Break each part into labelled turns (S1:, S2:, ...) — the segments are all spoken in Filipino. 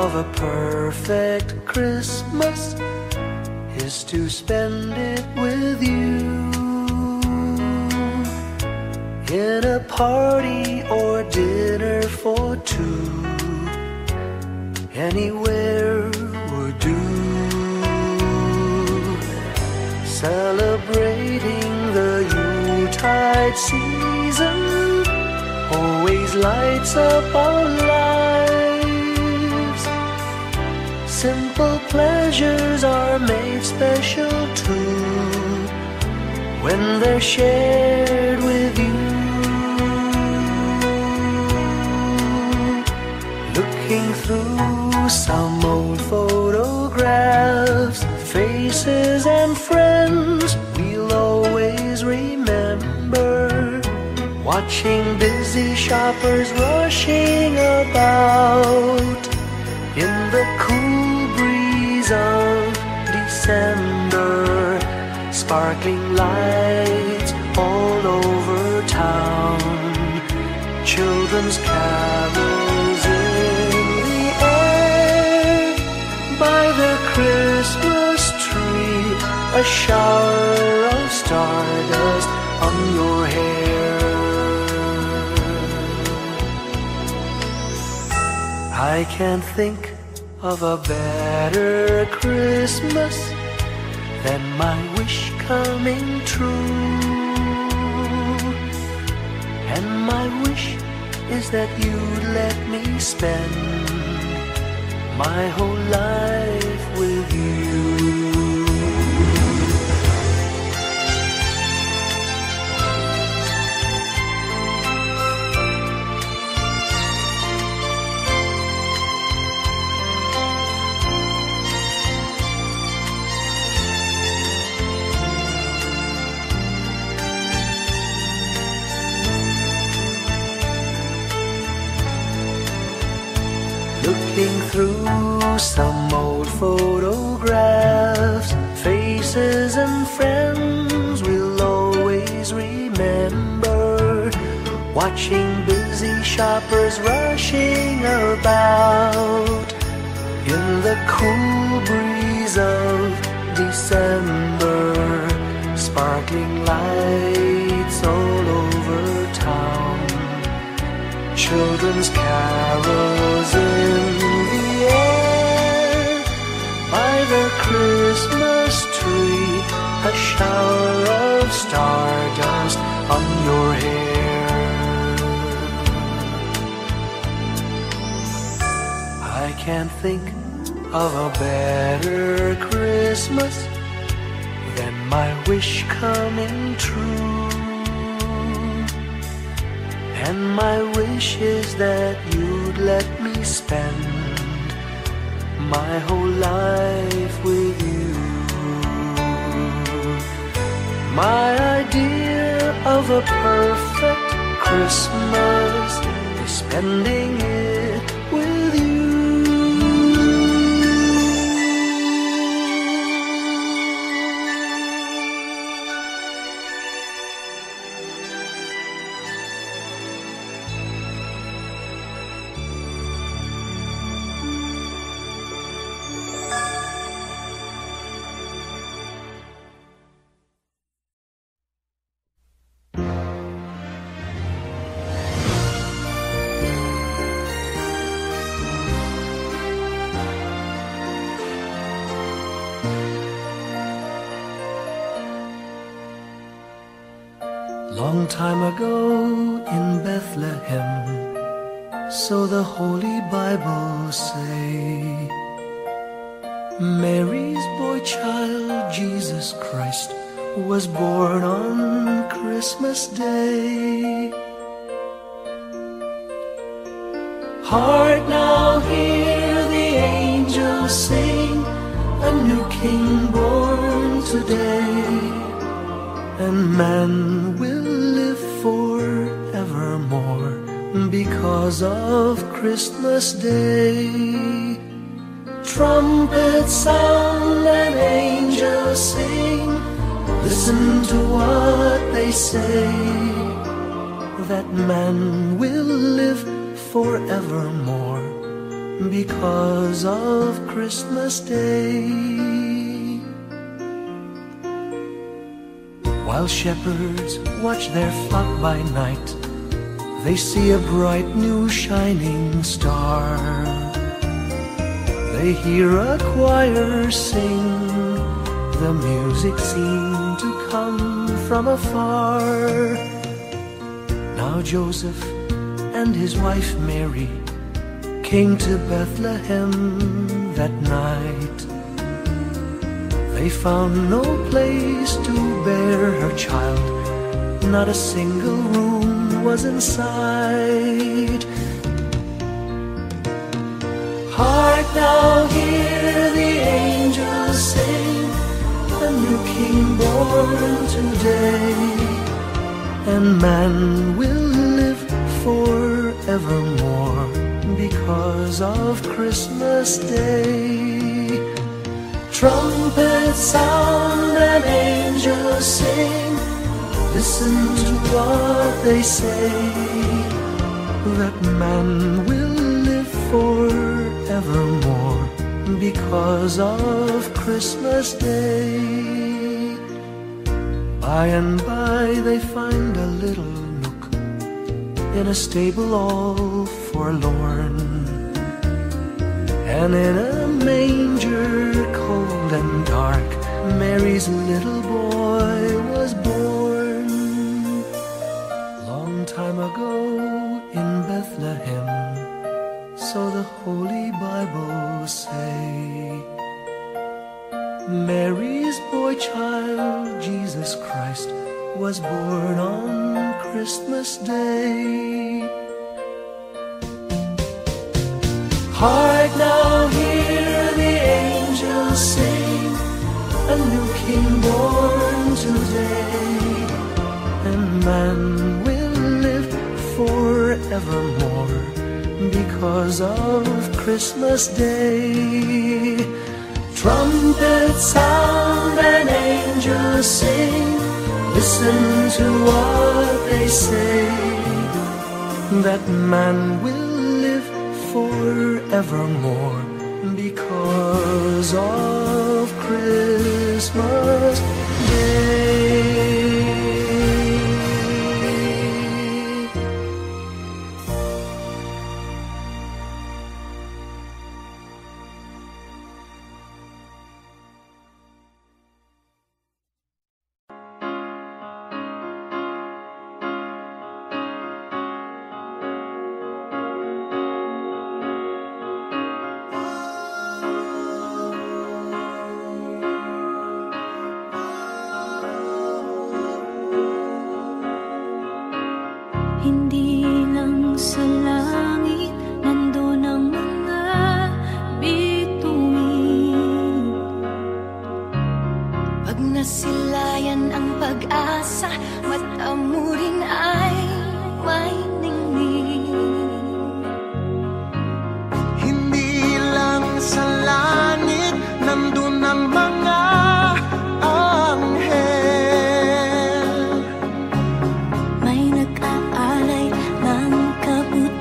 S1: of a perfect Christmas is to spend it with you, in a party or dinner for two. Anywhere would do. Celebrating the Yuletide season always lights up our lives. Simple pleasures are made special too when they're shared with you. Looking through some old photographs, faces and friends we'll always remember. Watching busy shoppers rushing about in the cool breeze of December. Sparkling lights all over town, children's carols in the air. By the Christmas tree, a shower of stardust on your hair. I can't think of a better Christmas than my wish coming true. And my wish is that you'd let me spend my whole life with you. Looking through some old photographs, faces and friends we'll always remember. Watching busy shoppers rushing about in the cool breeze of December. Sparkling lights all over town, children's carols in the air. By the Christmas tree, a shower of stardust on your hair. I can't think of a better Christmas than my wish coming true. And my wish is that you'd let me spend my whole life with you. My idea of a perfect Christmas is spending it with you. Long time ago in Bethlehem, so the Holy Bible say, Mary's boy child, Jesus Christ, was born on Christmas Day. Hark now, hear the angels sing, a new King born today, and man will live forevermore because of Christmas Day. Trumpets sound and angels sing, listen to what they say, that man will live forevermore because of Christmas Day. While shepherds watch their flock by night, they see a bright new shining star. They hear a choir sing, the music seemed to come from afar. Now Joseph and his wife Mary came to Bethlehem that night. They found no place to bear her child, not a single room was in sight. Hark now, hear the angels sing, a new king born today, and man will live forevermore because of Christmas Day. Trumpets sound and angels sing, listen to what they say, that man will live forevermore because of Christmas Day. By and by they find a little nook in a stable all forlorn, and in a manger cold and dark, Mary's little boy was born. Long time ago in Bethlehem, so the Holy Bible say, Mary's boy child, Jesus Christ, was born on Christmas Day. Hark now, hear the angels sing, a new king born today, and man will live forevermore because of Christmas Day. Trumpets sound and angels sing, listen to what they say, that man will live forevermore because of Christmas Day.
S2: Hindi lang sa langit nandun ang mga bituin. Pag nasilayan ang pag-asa, mata mo rin ay may ningning.
S3: Hindi lang sa langit nandun ang mga anghel,
S2: May nag-aalay ng kabuti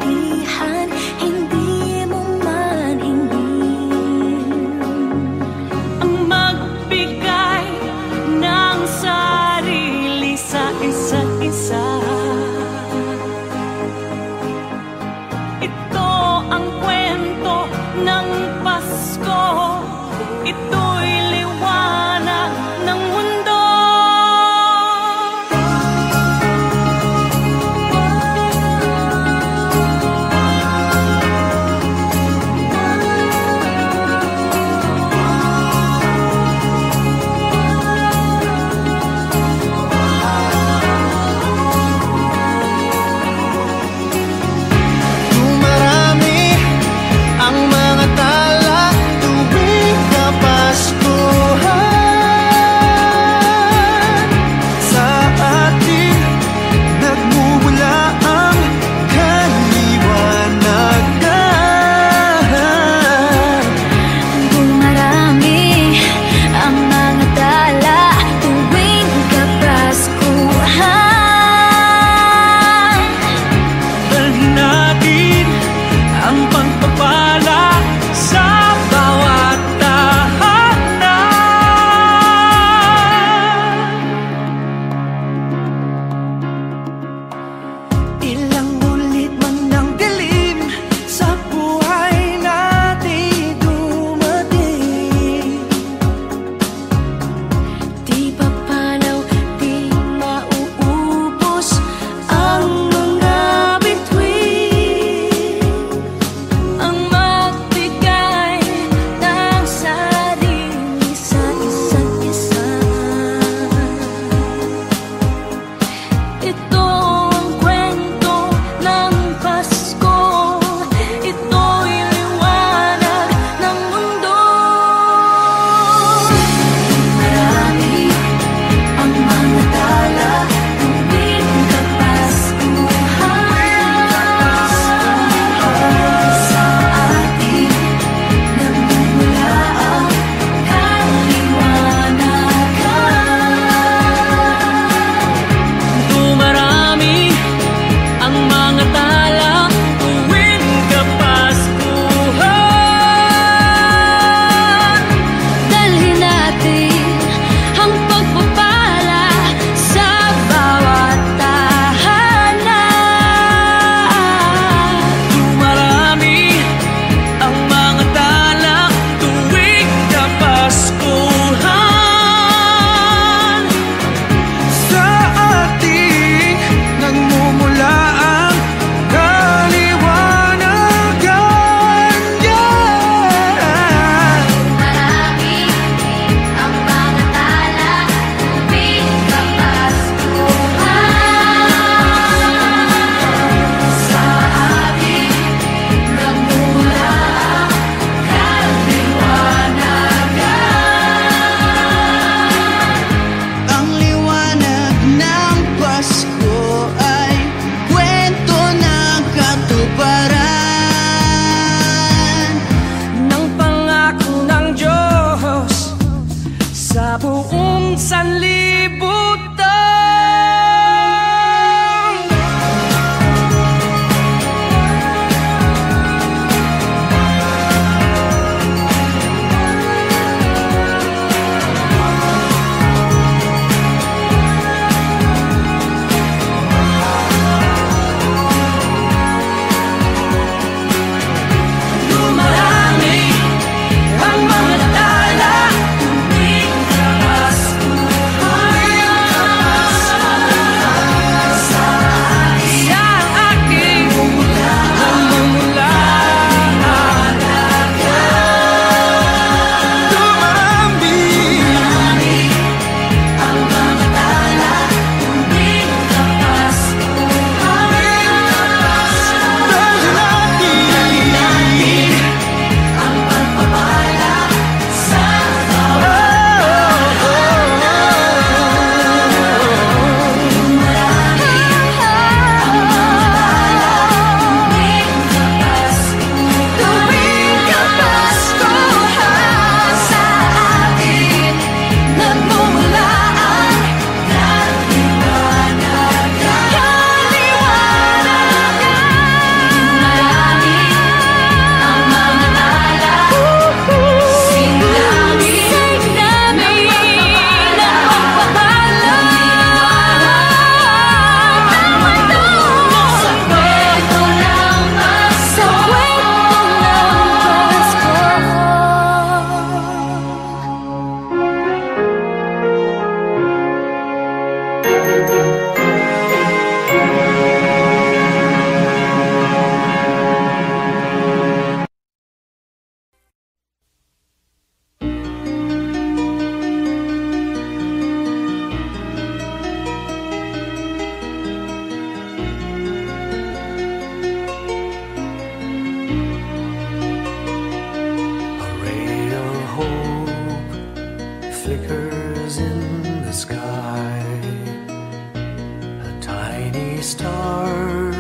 S1: tiny star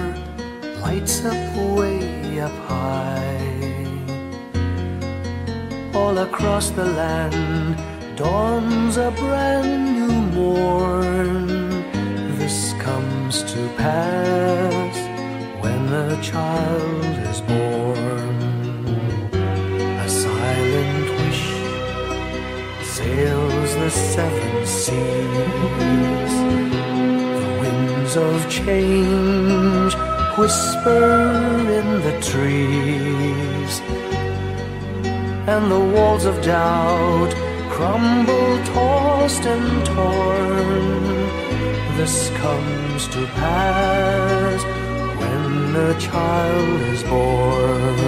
S1: lights up way up high. All across the land dawns a brand new morn. This comes to pass when a child is born. A silent wish sails the seven seas. The winds of change whisper in the trees, and the walls of doubt crumble, tossed and torn. This comes to pass when a child is born.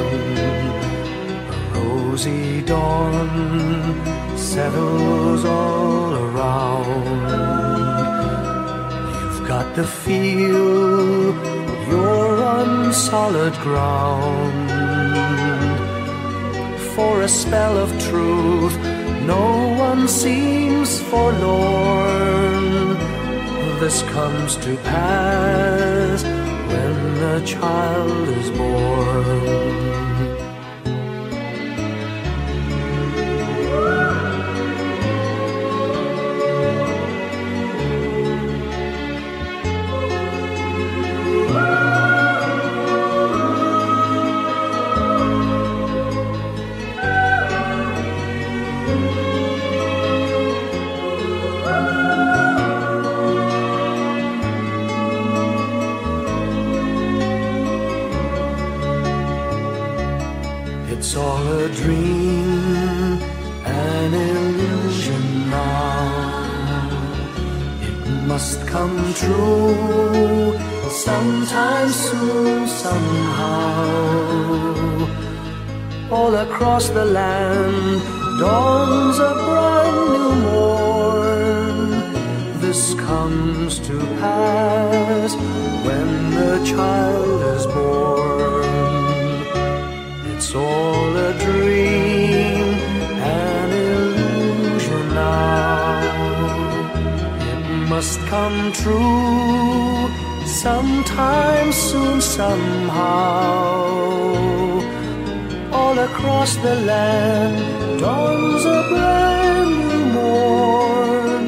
S1: A rosy dawn settles all around. You've got to feel you're on solid ground. For a spell of truth, no one seems forlorn. This comes to pass when a child is born. It's all a dream, an illusion now. It must come true sometime soon, somehow. All across the land dawns a brand new morn. This comes to pass when the child is born. It's all a dream, an illusion now. It must come true sometime soon, somehow. All across the land dawns a brand new morn.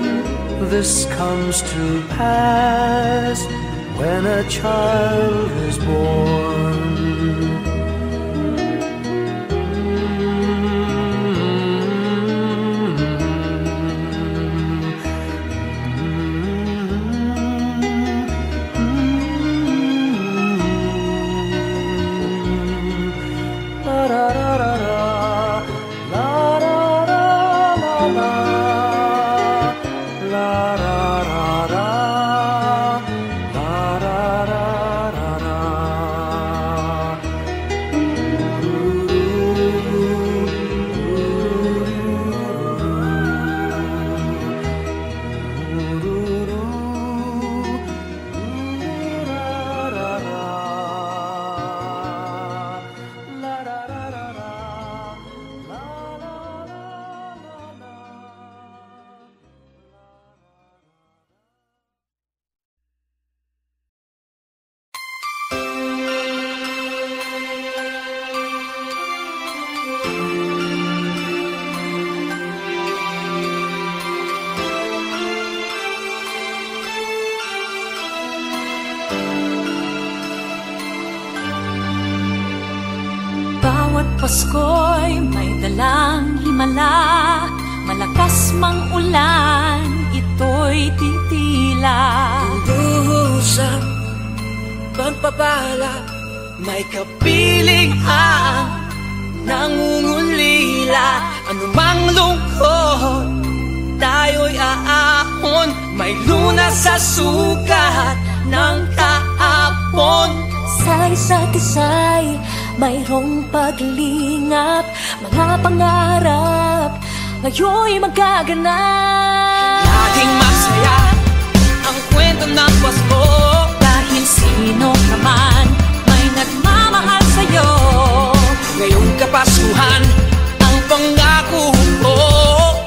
S1: This comes to pass when a child is born.
S2: Pasko'y may dalang himala, malakas mang ulan, ito'y titila.
S1: Duhusang pagpapala, may kapiling ang nangungulila. Anumang lungkot, tayo'y aahon, may lunas sa sukat ng kahapon.
S2: Sa isa't isa'y mayroong paglingap, mga pangarap ngayon'y magaganap.
S1: Laging masaya ang kwento ng Pasko,
S2: dahil sino ka man may nagmamahal sa'yo.
S1: ngayong Kapaskuhan ang pangako ko.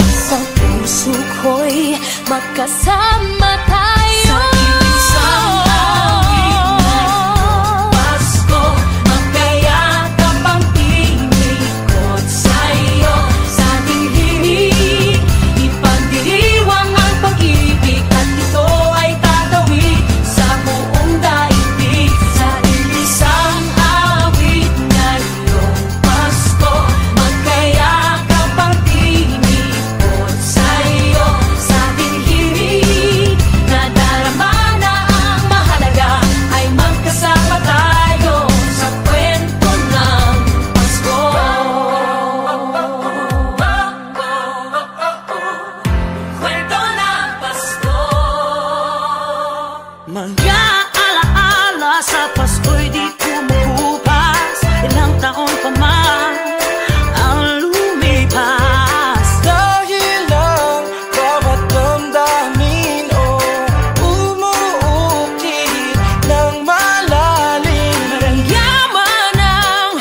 S2: Sa puso ko'y magkasama tayo.
S1: Sa isang
S2: alaala sa Pasko'y di kumukupas. Ilang taon pa man ang lumipas.
S3: Dahil lang bawat damdamin o umuukit ng malalim.
S2: Maramyaman ang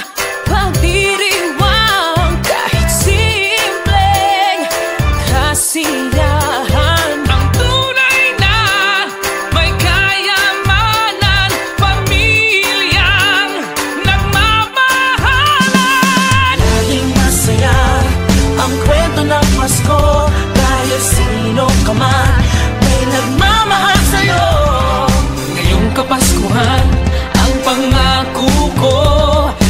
S2: pagdiriwang kahit simpleng kasiyahan.
S4: Ang tunay na may kayamanan, pamilyang nagmamahalan.
S3: Laging masaya ang kwento ng Pasko, dahil sino ka man may nagmamahal sa'yo.
S4: Ngayong Kapaskuhan, ang pangako ko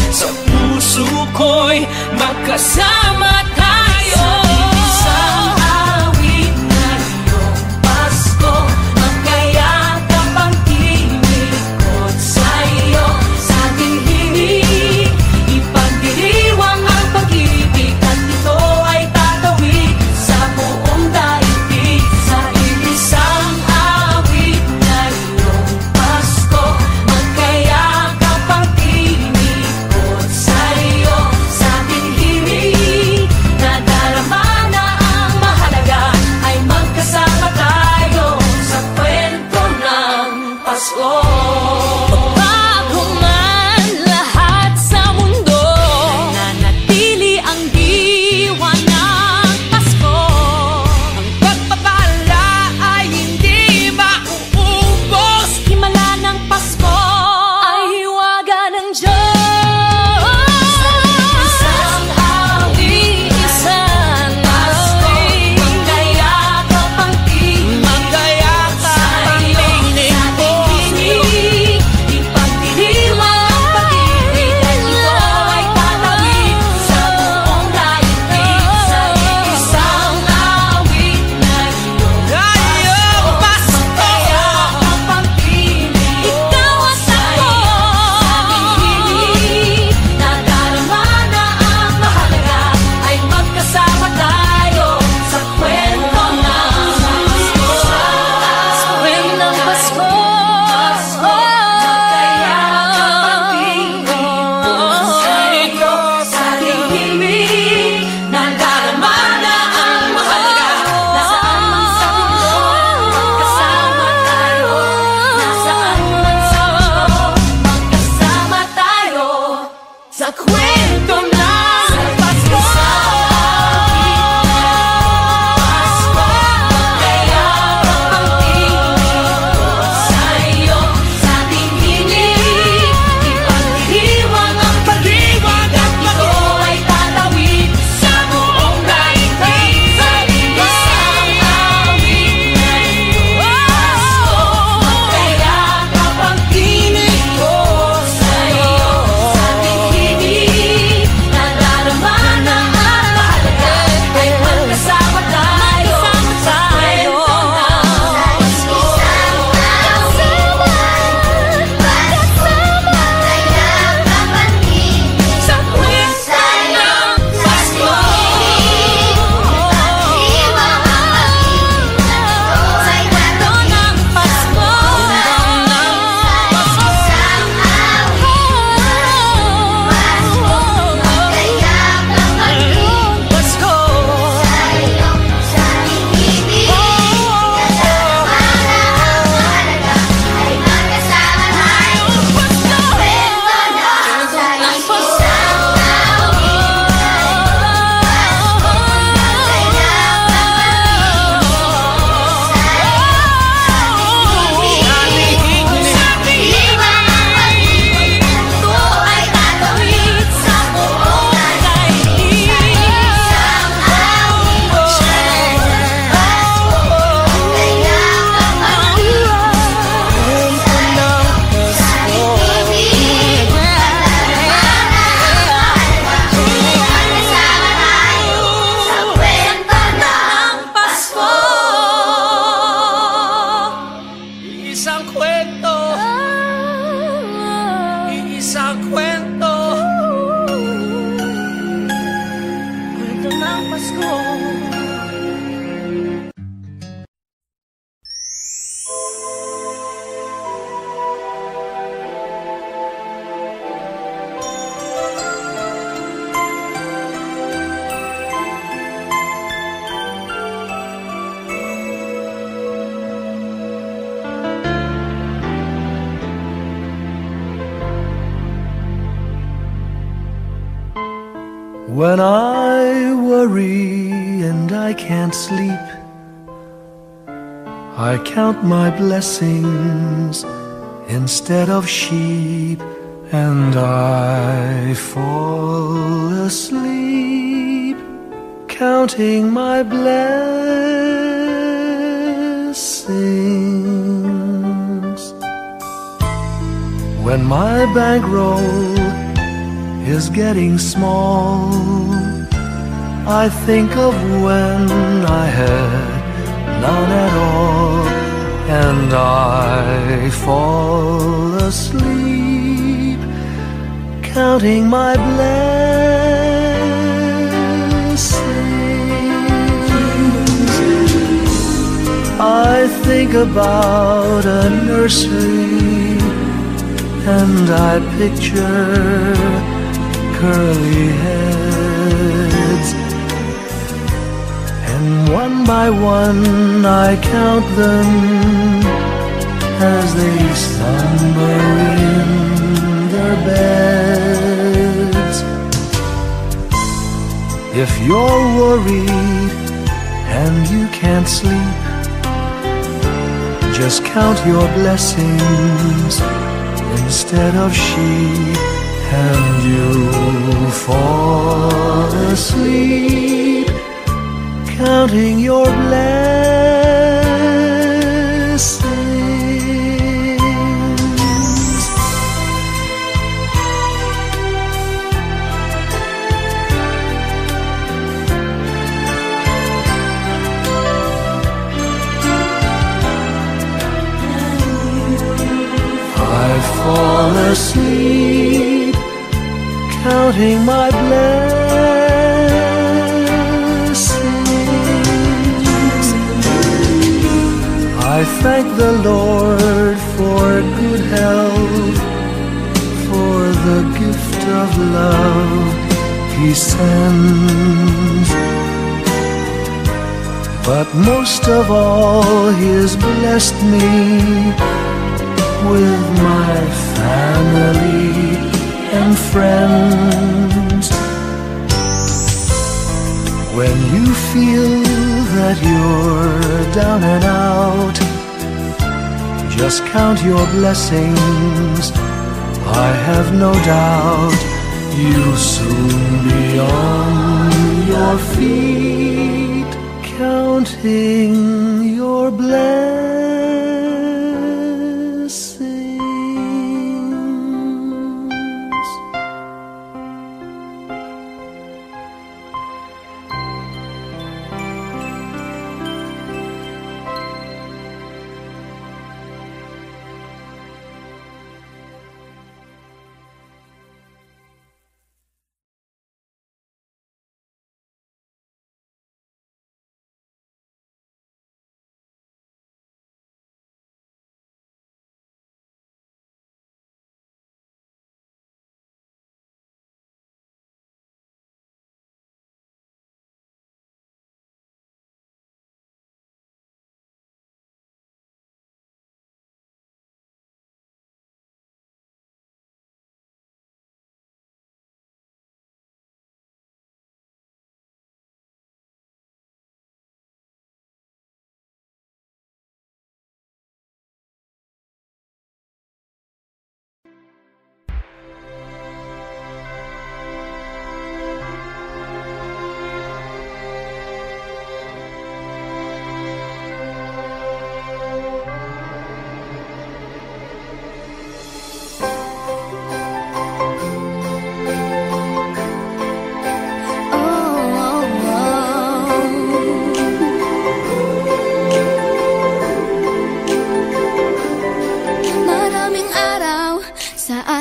S4: sa puso ko'y magkasama tayo.
S2: Isang awit na iyong Pasko, magkayakap ang tinikot sa'yo. Sa ating hilig, ipagdiriwang ang pag-ibig, at ito ay tatawid sa buong daigdig. Sa isang awit na iyong Pasko, magkayakap ang tinikot sa'yo. Sa ating hilig, nadarama na ang mahalaga, ay magkasama tayo sa kwento ng Pasko. Bago man lahat sa mundo, nanatili ang diwa ng Pasko.
S4: Ang pagpapala ay hindi mauubos.
S2: Himala ng Pasko ay hiwaga ng Diyos. Isang awit, isang awit, magkayakap ang tinig,
S4: Magkayakap ang tinig ko.
S1: When I worry and I can't sleep, I count my blessings instead of sheep, and I fall asleep counting my blessings. When my bankroll is getting small, I think of when I had none at all, and I fall asleep counting my blessings. I think about a nursery, and I picture curly heads, and one by one I count them as they slumber in their beds. If you're worried and you can't sleep, just count your blessings instead of sheep, and you'll fall asleep counting your blessings. I fall asleep counting my blessings. I thank the Lord for good health, for the gift of love He sends, but most of all He has blessed me with my family and friends. When you feel that you're down and out, just count your blessings. I have no doubt you'll soon be on your feet, counting your blessings.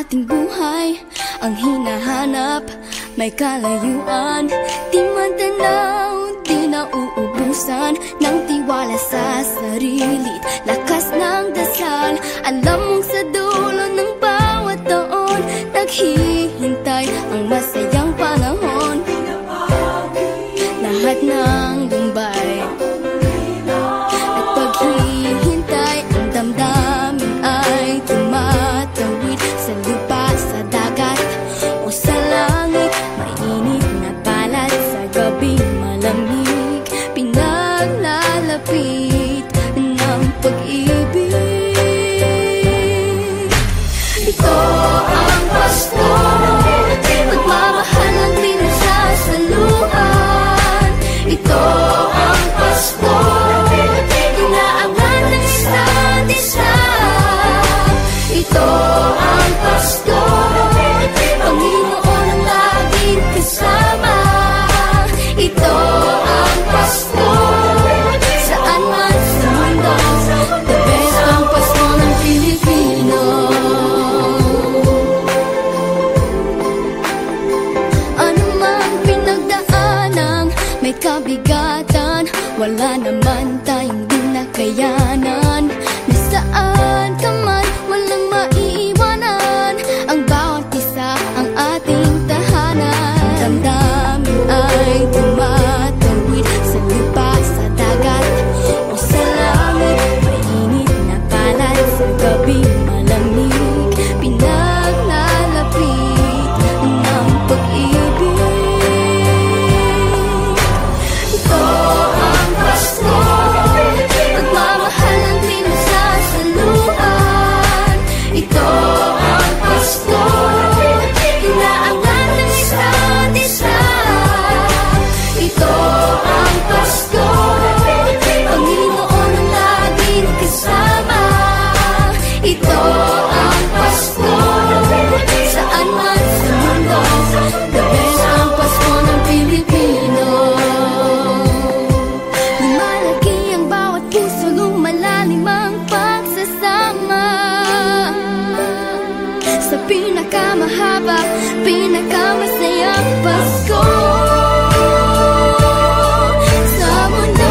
S5: ating buhay ang hinahanap, may kalayuan, di man tanaw, di na uubusan ng tiwala sa sarili, lakas ng dasal. Alam mong sa dulo ng bawat taon, naghihintay ang masayang panahon. Lahat ng lumbay at paghihintay, ang damdamin ay tumatawid sa lupa, sa dagat o sa langit. Mainit na mabigatan, wala naman tayong di nakayanan. Nasaan ka man, walang maiiwanan, ang bawat isa ang ating tahanan. Damdamin ay tumatawid sa lupa, sa dagat o sa langit. Mainit na palad sa gabi malamig, pinaglalapit ng pag-ibig. Ito ang Pasko, pagmamahal ang pinagsasaluhan. Ito ang Pasko, inaangat ng isa't isa. Ito ang Pasko, Panginoon ang laging kasama. Ito ang Pasko, saan man sa mundo, the best ang Pasko ng Pilipino. Lumalaki ang bawat puso, lumalalim ang pagsasama. Sa pinakamahaba, pinakamasayang Pasko sa mundo.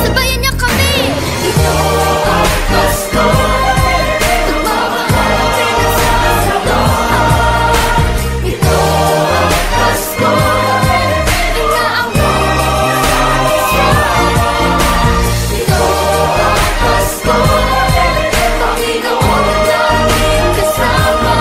S5: Sabayan niyo kami! Ito ang Pasko, pagmamahal ang pinagsasaluhan. Ito ang Pasko, inaaway ng isa't isa. Ito ang Pasko, Panginoon ang laging kasama.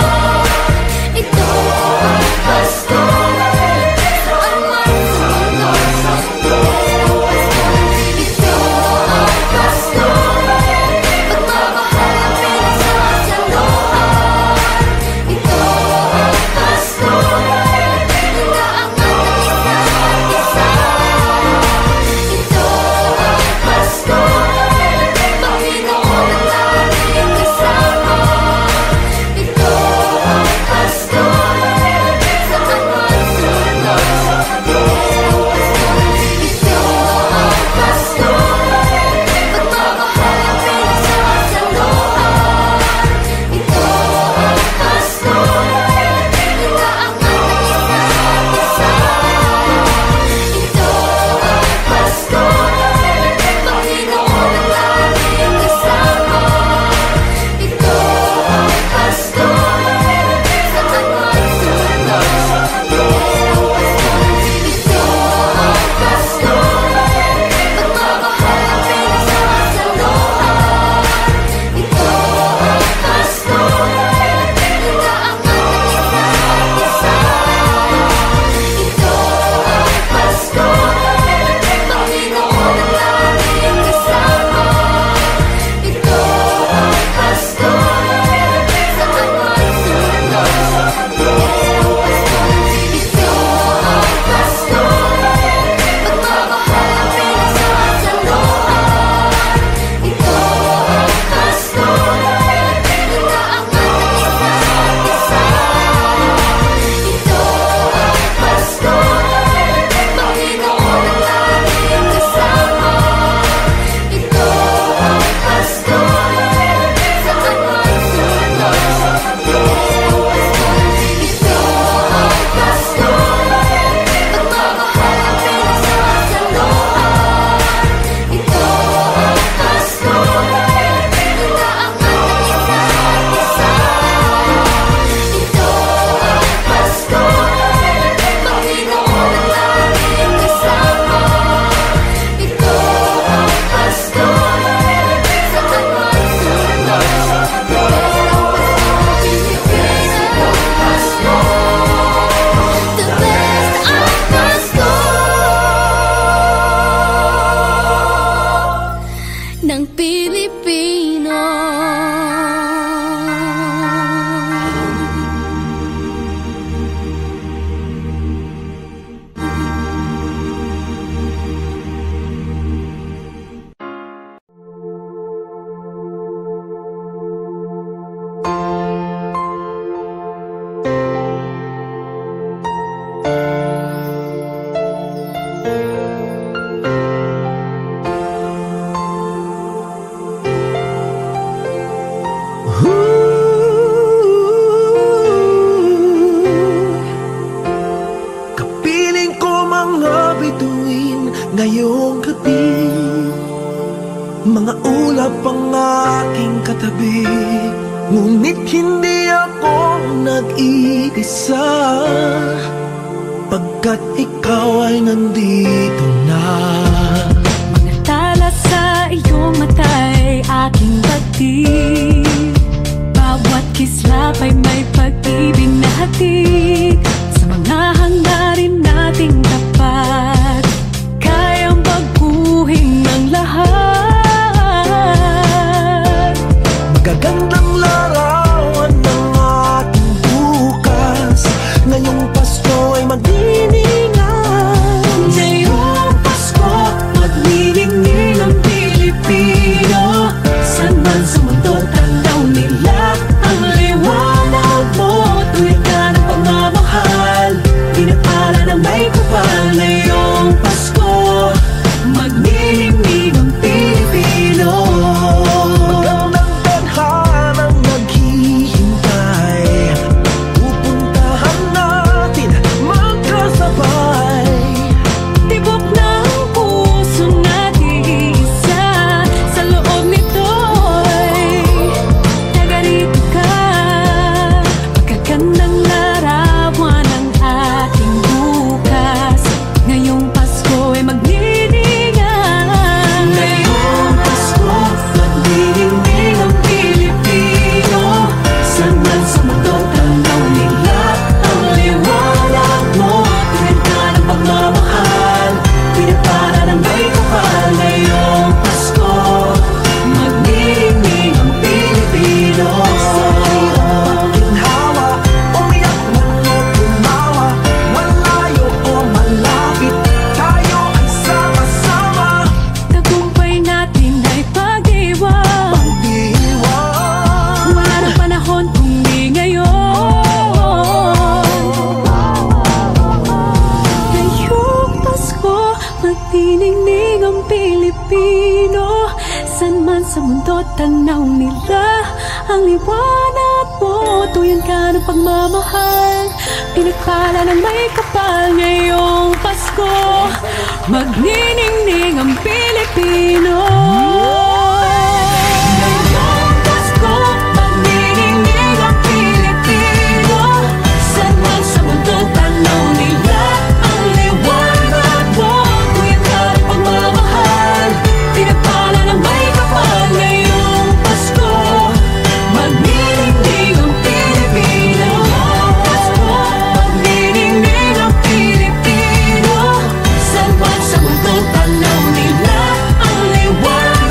S1: Mga ulap ang aking katabi, ngunit hindi ako nag-iisa, pagkat ikaw ay nandito na.
S2: Mga tala sa iyong mata'y aking batid, bawat kislap ay may pag-ibig na hatid. Sa mga hangarin nating tapat, kayang baguhin ang lahat.
S1: Magagandang larawan ng ating bukas, ngayong Pasko ay magdiningan.
S2: Ngayong Pasko, magniningning ang Pilipino. San man sa mundo, tanaw nila ang liwanag mo. Tuwid ka ng pagmamahal, pinapala ng may kapal. Ngayong Pasko, magniningning ang Pilipino.
S1: Magandang tadhanang naghihintay, pupuntahan natin magkasabay.
S2: Tibok ng puso natin isa, sa loob nito'y tagarito ka. Magagandang larawan ng ating bukas, ngayong Pasko ay magniningan. Ngayong Pasko, magniningning ang Pilipino. San man sa mundo, tanaw nila ang liwanag mo. Tuwid ka ng pagmamahal, pinapala ng may kapal. Ngayong Pasko, magniningning ang Pilipino.
S1: Ginhawa, umiyak man o tumawa, malayo o malapit, tayo ay sama-sama.
S2: Tagumpay natin ay pag-iwan,
S1: Pag-iwan,
S2: wala nang panahon kung di ngayon. Ngayong Pasko, magniningning ang Pilipino. San man sa mundo, tanaw nila ang liwanag mo. Tuyan ka ng pagmamahal, pinagpala ng may kapal. Ngayong Pasko, magniningning ang Pilipino. Ngayong Pasko, magniningning ang Pilipino. San man sa mundo, tanaw nila ang liwanag mo. Tuyan ka ng pagmamahal, pinagpala ng may kapal. Ngayong Pasko, magniningning ang Pilipino. Ngayong Pasko, magniningning ang Pilipino. San man sa mundo, tanaw nila ang liwanag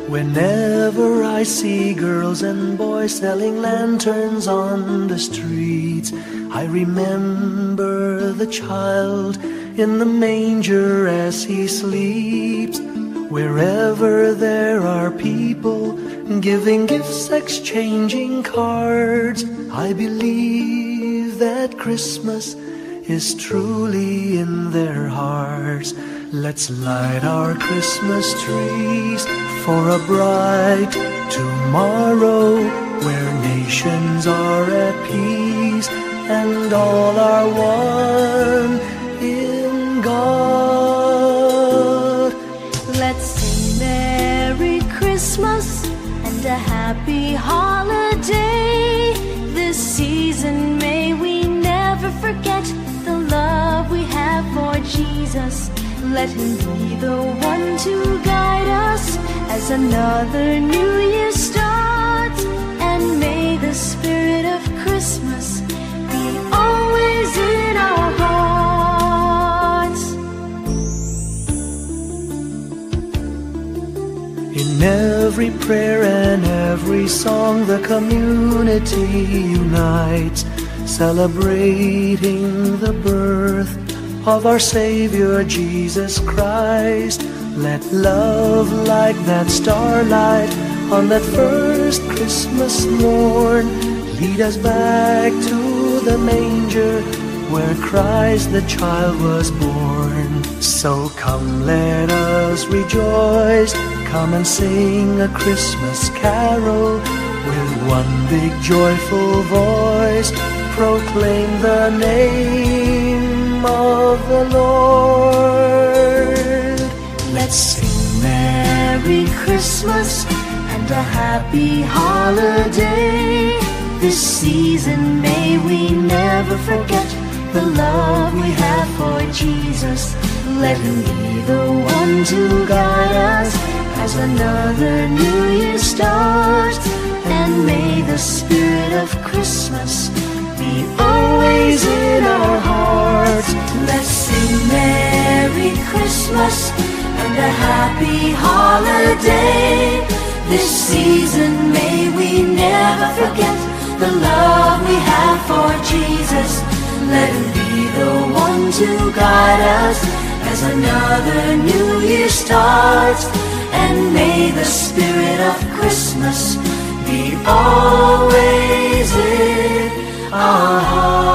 S1: Whenever I see girls and boys selling lanterns on the streets, I remember the child in the manger as he sleeps. Wherever there are people giving gifts, exchanging cards, I believe that Christmas is truly in their hearts. Let's light our Christmas trees for a bright tomorrow, where nations are at peace and all are one in God.
S5: Let's sing Merry Christmas and a happy holiday. This season may we never forget the love we have for Jesus. Let him be the one to guide us as another new year starts. And may the spirit of Christmas be always in our hearts.
S1: In every prayer and every song, the community unites, celebrating the birth of our Savior Jesus Christ. Let love like that starlight on that first Christmas morn lead us back to the manger where Christ the child was born. So come, let us rejoice, come and sing a Christmas carol with one big joyful voice, proclaim the name of the Lord.
S5: Let's sing Merry Christmas and a happy holiday. This season may we never forget the love we have for Jesus. Let him be the one to guide us as another new year starts. And may the spirit of Christmas be always in our hearts. Let's sing Merry Christmas and a happy holiday. This season may we never forget the love we have for Jesus. Let him be the one to guide us as another new year starts. And may the spirit of Christmas be always in our hearts.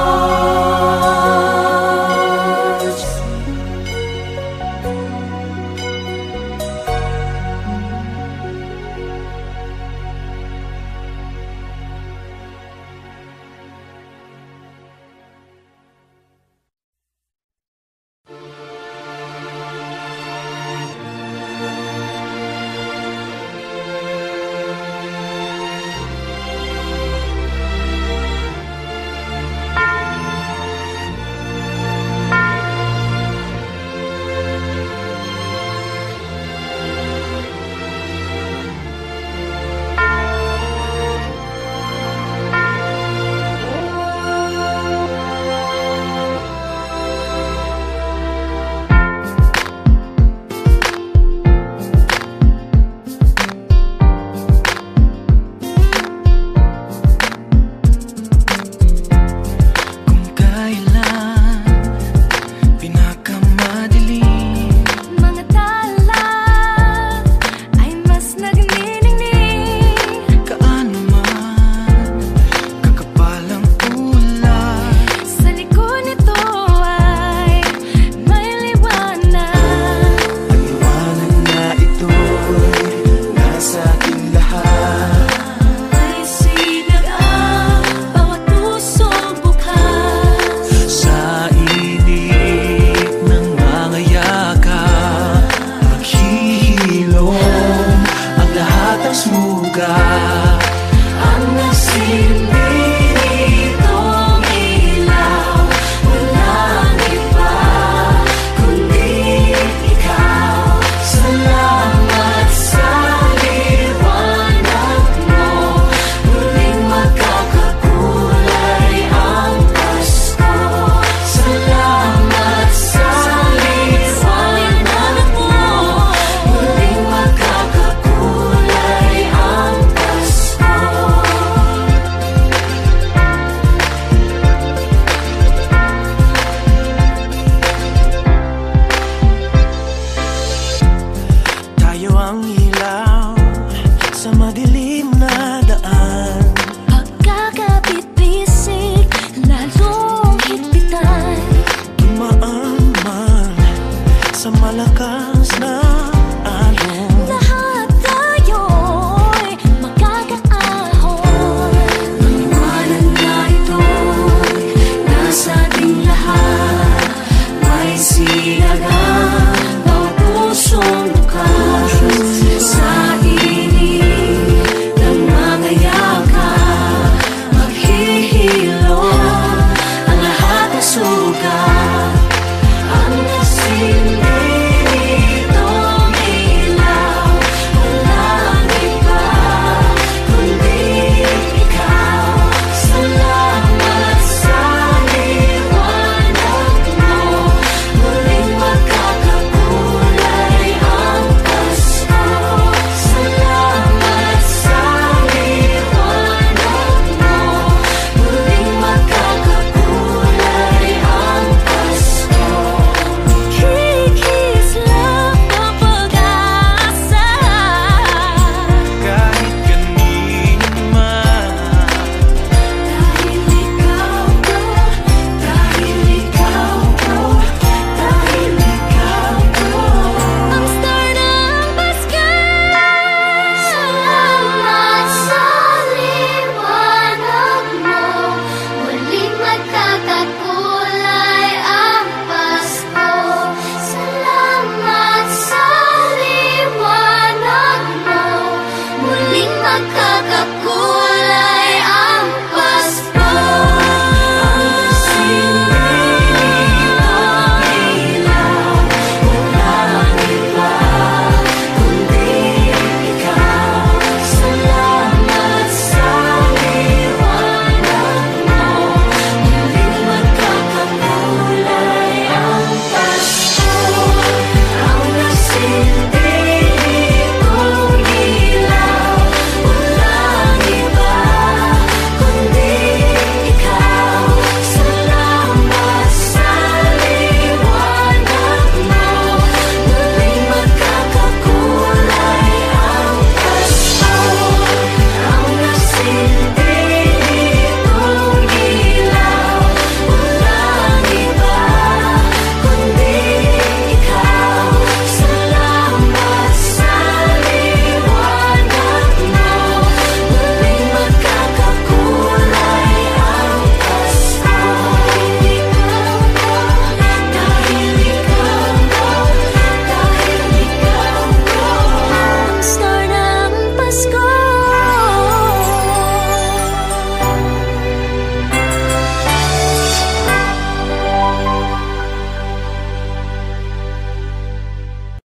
S3: ang